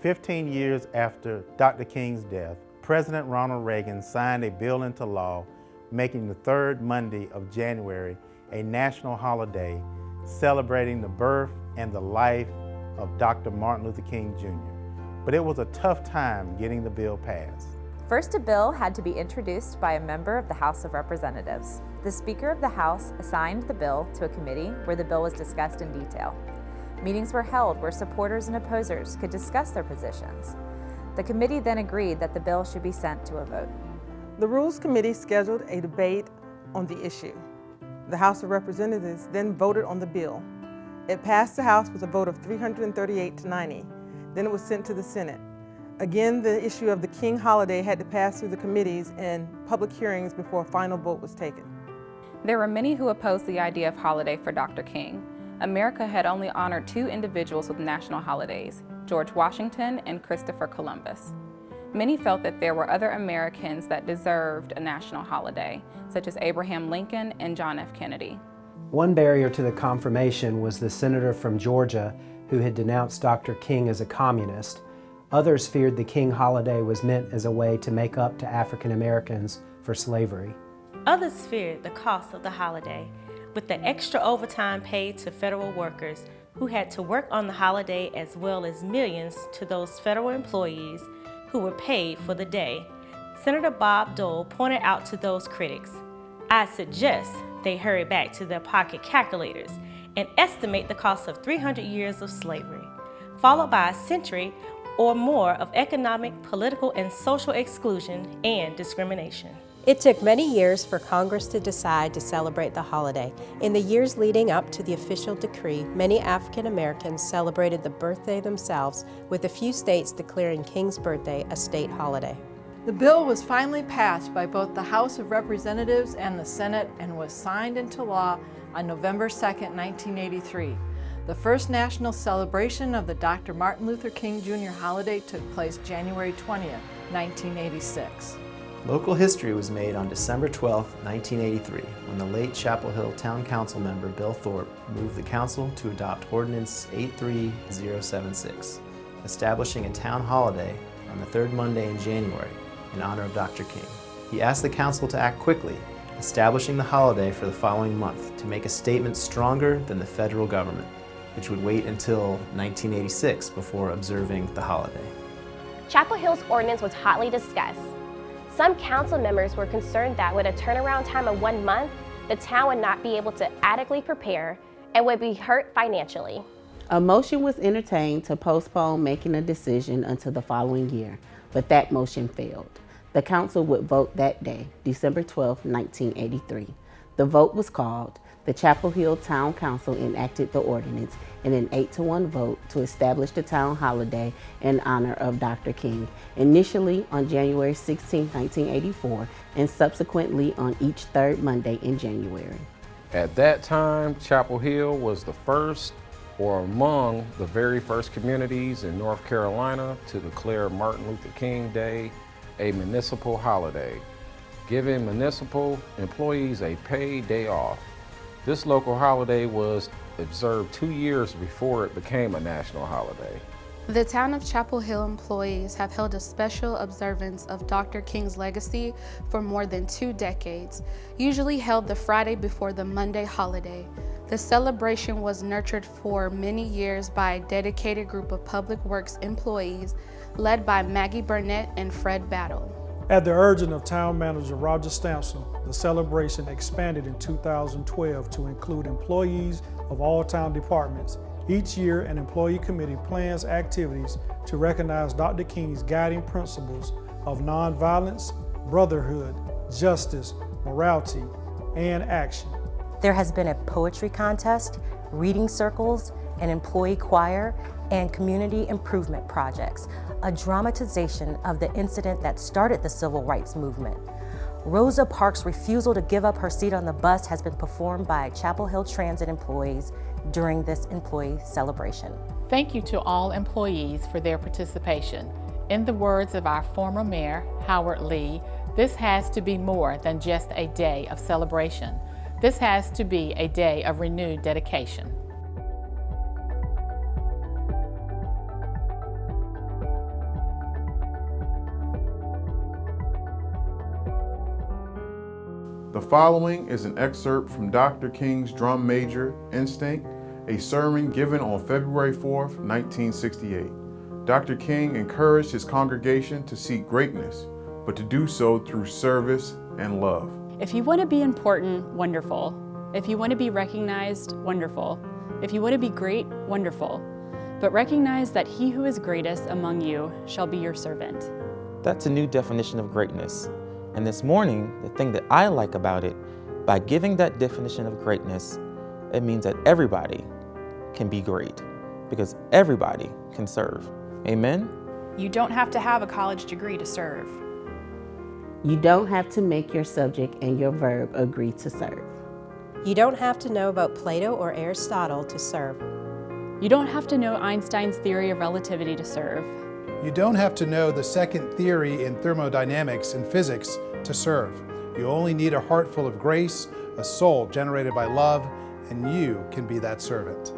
15 years after Dr. King's death, President Ronald Reagan signed a bill into law making the third Monday of January a national holiday celebrating the birth and the life of Dr. Martin Luther King Jr. But it was a tough time getting the bill passed. First, a bill had to be introduced by a member of the House of Representatives. The Speaker of the House assigned the bill to a committee where the bill was discussed in detail. Meetings were held where supporters and opposers could discuss their positions. The committee then agreed that the bill should be sent to a vote. The Rules Committee scheduled a debate on the issue. The House of Representatives then voted on the bill. It passed the House with a vote of 338 to 90. Then it was sent to the Senate. Again, the issue of the King holiday had to pass through the committees and public hearings before a final vote was taken. There were many who opposed the idea of holiday for Dr. King. America had only honored 2 individuals with national holidays, George Washington and Christopher Columbus. Many felt that there were other Americans that deserved a national holiday, such as Abraham Lincoln and John F. Kennedy. One barrier to the confirmation was the senator from Georgia who had denounced Dr. King as a communist. Others feared the King holiday was meant as a way to make up to African Americans for slavery. Others feared the cost of the holiday, with the extra overtime paid to federal workers who had to work on the holiday, as well as millions to those federal employees who were paid for the day. Senator Bob Dole pointed out to those critics, "I suggest they hurry back to their pocket calculators and estimate the cost of 300 years of slavery, followed by a century or more of economic, political, and social exclusion and discrimination." It took many years for Congress to decide to celebrate the holiday. In the years leading up to the official decree, many African Americans celebrated the birthday themselves, with a few states declaring King's birthday a state holiday. The bill was finally passed by both the House of Representatives and the Senate and was signed into law on November 2, 1983. The first national celebration of the Dr. Martin Luther King Jr. holiday took place January 20, 1986. Local history was made on December 12, 1983, when the late Chapel Hill Town Council member Bill Thorpe moved the council to adopt Ordinance 83076, establishing a town holiday on the third Monday in January in honor of Dr. King. He asked the council to act quickly, establishing the holiday for the following month to make a statement stronger than the federal government, which would wait until 1986 before observing the holiday. Chapel Hill's ordinance was hotly discussed. Some council members were concerned that with a turnaround time of 1 month, the town would not be able to adequately prepare and would be hurt financially. A motion was entertained to postpone making a decision until the following year, but that motion failed. The council would vote that day, December 12, 1983. The vote was called. The Chapel Hill Town Council enacted the ordinance in an 8-to-1 vote to establish the town holiday in honor of Dr. King, initially on January 16, 1984, and subsequently on each third Monday in January. At that time, Chapel Hill was the first or among the very first communities in North Carolina to declare Martin Luther King Day a municipal holiday, giving municipal employees a paid day off. This local holiday was observed 2 years before it became a national holiday. The town of Chapel Hill employees have held a special observance of Dr. King's legacy for more than 2 decades, usually held the Friday before the Monday holiday. The celebration was nurtured for many years by a dedicated group of public works employees led by Maggie Burnett and Fred Battle. At the urging of Town Manager Roger Stansel, the celebration expanded in 2012 to include employees of all town departments. Each year, an employee committee plans activities to recognize Dr. King's guiding principles of nonviolence, brotherhood, justice, morality, and action. There has been a poetry contest, reading circles, an employee choir, and community improvement projects, a dramatization of the incident that started the civil rights movement. Rosa Parks' refusal to give up her seat on the bus has been performed by Chapel Hill Transit employees during this employee celebration. Thank you to all employees for their participation. In the words of our former mayor, Howard Lee, this has to be more than just a day of celebration. This has to be a day of renewed dedication. The following is an excerpt from Dr. King's Drum Major, Instinct, a sermon given on February 4th, 1968. Dr. King encouraged his congregation to seek greatness, but to do so through service and love. If you want to be important, wonderful. If you want to be recognized, wonderful. If you want to be great, wonderful. But recognize that he who is greatest among you shall be your servant. That's a new definition of greatness. And this morning, the thing that I like about it, by giving that definition of greatness, it means that everybody can be great, because everybody can serve. Amen? You don't have to have a college degree to serve. You don't have to make your subject and your verb agree to serve. You don't have to know about Plato or Aristotle to serve. You don't have to know Einstein's theory of relativity to serve. You don't have to know the second theory in thermodynamics and physics to serve. You only need a heart full of grace, a soul generated by love, and you can be that servant.